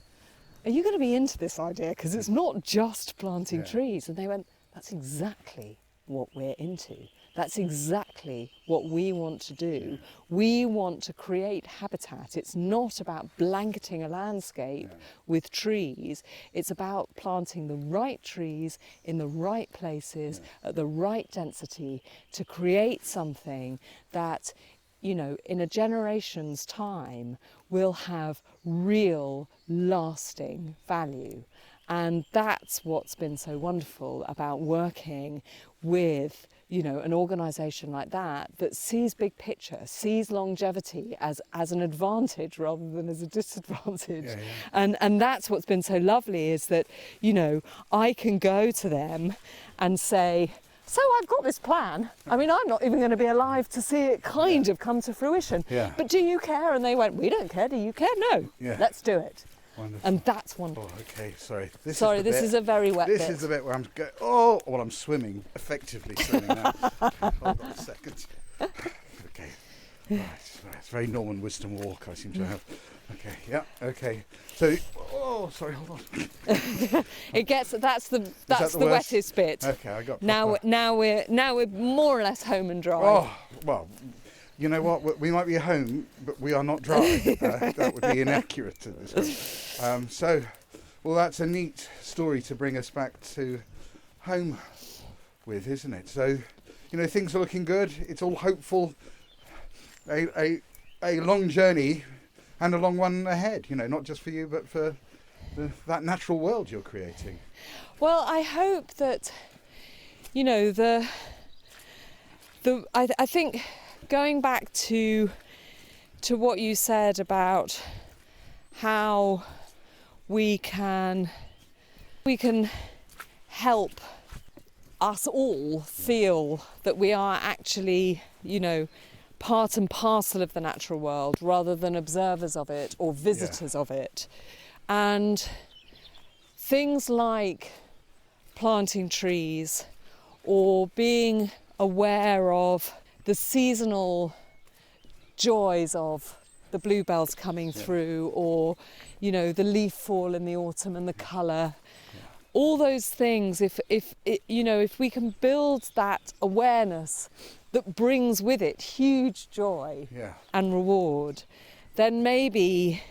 are you going to be into this idea? Because it's not just planting trees. And they went, that's exactly what we're into. That's exactly what we want to do. We want to create habitat. It's not about blanketing a landscape with trees. It's about planting the right trees in the right places at the right density to create something that, you know, in a generation's time will have real lasting value. And that's what's been so wonderful about working with, you know, an organisation like that sees big picture, sees longevity as an advantage rather than as a disadvantage. And that's what's been so lovely, is that, you know, I can go to them and say, so I've got this plan. I mean, I'm not even going to be alive to see it kind of come to fruition. But do you care? And they went, we don't care. Do you care? No. Let's do it. Wonderful. And that's wonderful. Oh, okay, sorry. This is a very wet bit. This is the bit where I'm I'm swimming, effectively swimming now. Hold on a second. Okay. Right. It's very Norman Wisdom walk I seem to have. Okay, yeah, okay. So, sorry, hold on. That's the wettest bit. Okay, I got now we're more or less home and dry. Oh, well, you know what? We might be home, but we are not dry. That would be inaccurate to this point. Well, that's a neat story to bring us back to home with, isn't it? So, you know, things are looking good. It's all hopeful. A long journey and a long one ahead. You know, not just for you, but for that natural world you're creating. Well, I hope that, you know, I think, going back to what you said about how we can help us all feel that we are actually, you know, part and parcel of the natural world rather than observers of it or visitors of it. And things like planting trees or being aware of the seasonal joys of the bluebells coming through, or, you know, the leaf fall in the autumn and the colour. All those things, if we can build that awareness that brings with it huge joy and reward, then maybe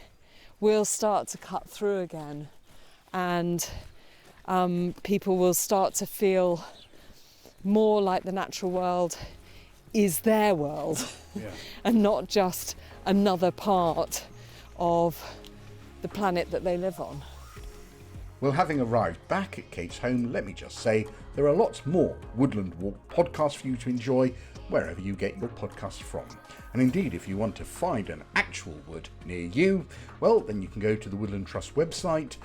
we'll start to cut through again, and people will start to feel more like the natural world is their world and not just another part of the planet that they live on. Well, having arrived back at Kate's home, let me just say there are lots more Woodland Walk podcasts for you to enjoy wherever you get your podcasts from. And indeed, if you want to find an actual wood near you, well, then you can go to the Woodland Trust website,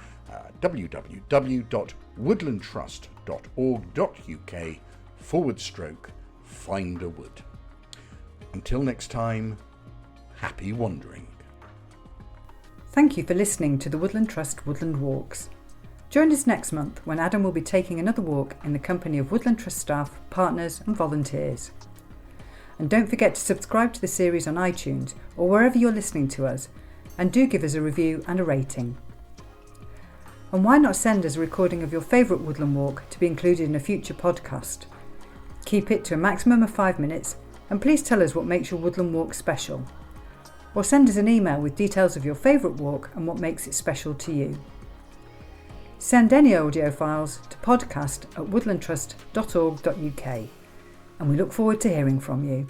www.woodlandtrust.org.uk/find a wood. Until next time, happy wandering. Thank you for listening to the Woodland Trust Woodland Walks. Join us next month when Adam will be taking another walk in the company of Woodland Trust staff, partners and volunteers. And don't forget to subscribe to the series on iTunes or wherever you're listening to us, and do give us a review and a rating. And why not send us a recording of your favourite woodland walk to be included in a future podcast? Keep it to a maximum of 5 minutes, and please tell us what makes your woodland walk special. Or send us an email with details of your favourite walk and what makes it special to you. Send any audio files to podcast@woodlandtrust.org.uk, and we look forward to hearing from you.